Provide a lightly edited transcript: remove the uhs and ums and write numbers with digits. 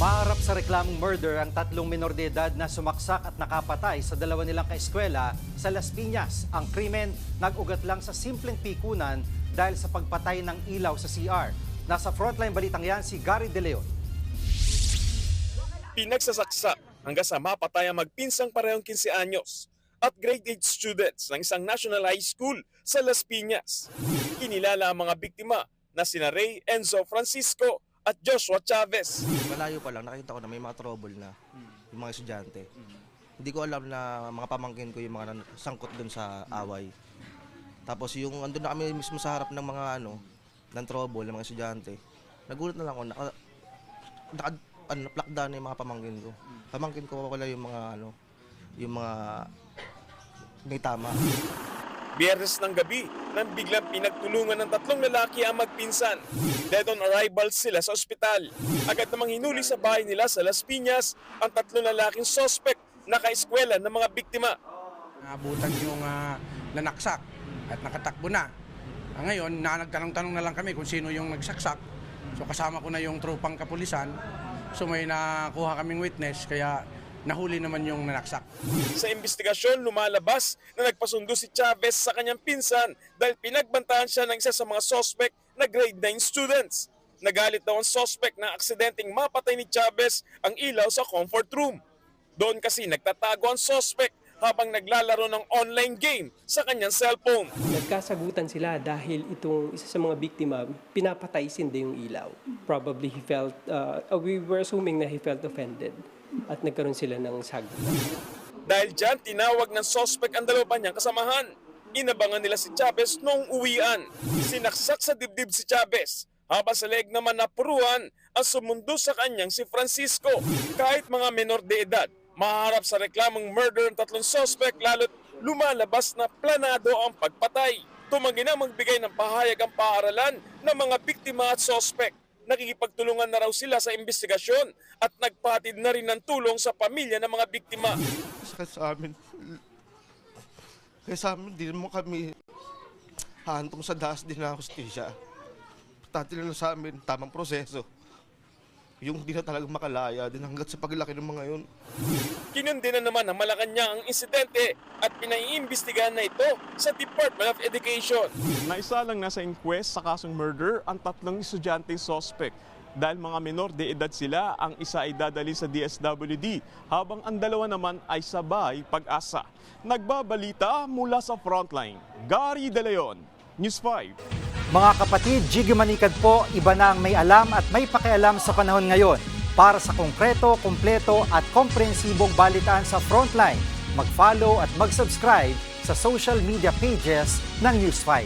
Maharap sa reklamong murder ang tatlong minor de edad na sumaksak at nakapatay sa dalawa nilang kaeskwela sa Las Piñas. Ang krimen nag-ugat lang sa simpleng pikunan dahil sa pagpatay ng ilaw sa CR. Nasa frontline balitang yan si Gary De Leon. Pinagsasaksak hanggang sa mapatay ang magpinsang parehong 15 anyos at grade 8 students ng isang national high school sa Las Piñas. Kinilala ang mga biktima na sina Ray Enzo Francisco at Joshua Chavez. Malayo pa lang, nakita ko na may mga trouble na yung mga estudyante. Hindi ko alam na mga pamangkin ko yung mga sangkot doon sa away. Tapos yung andun na kami mismo sa harap ng mga ng trouble ng mga estudyante. Nagulat na lang ako, plakda na yung mga pamangkin ko. Pamangkin ko wala yung mga yung mga may tama. Biyernes ng gabi nang biglang pinagtulungan ng tatlong lalaki ang magpinsan. Dead on arrival sila sa ospital. Agad namang hinuli sa bahay nila sa Las Piñas ang tatlong lalaking suspect na kaeskwela ng mga biktima. Naabutan yung nanaksak at nakatakbo na. Ngayon, nagtanong-tanong na lang kami kung sino yung nagsaksak. So kasama ko na yung tropang kapulisan. So may nakuha kaming witness kaya nahuli naman yung nanaksak. Sa investigasyon, lumalabas na nagpasundo si Chavez sa kanyang pinsan dahil pinagbantaan siya ng isa sa mga suspect na grade 9 students. Nagalit daw ang suspect na aksidenteng mapatay ni Chavez ang ilaw sa comfort room. Doon kasi nagtatago ang suspect habang naglalaro ng online game sa kanyang cellphone. Nagkasagutan sila dahil itong isa sa mga biktima, pinapatay sindi yung ilaw. Probably he felt, we were assuming na he felt offended at nagkaroon sila ng sagutan. Dahil dyan, tinawag ng suspect ang dalawa pa niyang kasamahan. Inabangan nila si Chavez noong uwian. Sinaksak sa dibdib si Chavez, habang sa leeg naman napuruan ang sumundo sa kanyang si Francisco. Kahit mga menor de edad, maharap sa reklamong murder ng tatlong suspect lalo't lumalabas na planado ang pagpatay. Tumanggi na magbigay ng pahayag ang paaralan ng mga biktima at suspect. Nakikipagtulungan na raw sila sa investigasyon at nagpahatid na rin ng tulong sa pamilya ng mga biktima. Kaya sa amin, di mo kami hahantong sa daas din na hustisya. Pati lang sa amin, tamang proseso. Yung di na talagang makalaya din hanggat sa paglaki ng mga yun. Kinundina naman ng Malacanang ang insidente at pinaiimbestigahan na ito sa Department of Education. Naisa lang nasa inquest sa kasong murder ang tatlong estudyanteng suspect. Dahil mga menor de edad sila, ang isa ay dadali sa DSWD habang ang dalawa naman ay sabay pag-asa. Nagbabalita mula sa frontline, Gary De Leon, News 5. Mga kapatid, Jiggy Manikad po, iba na ang may alam at may pakialam sa panahon ngayon. Para sa konkreto, kumpleto at komprehensibong balitaan sa Frontline, mag-follow at mag-subscribe sa social media pages ng News 5.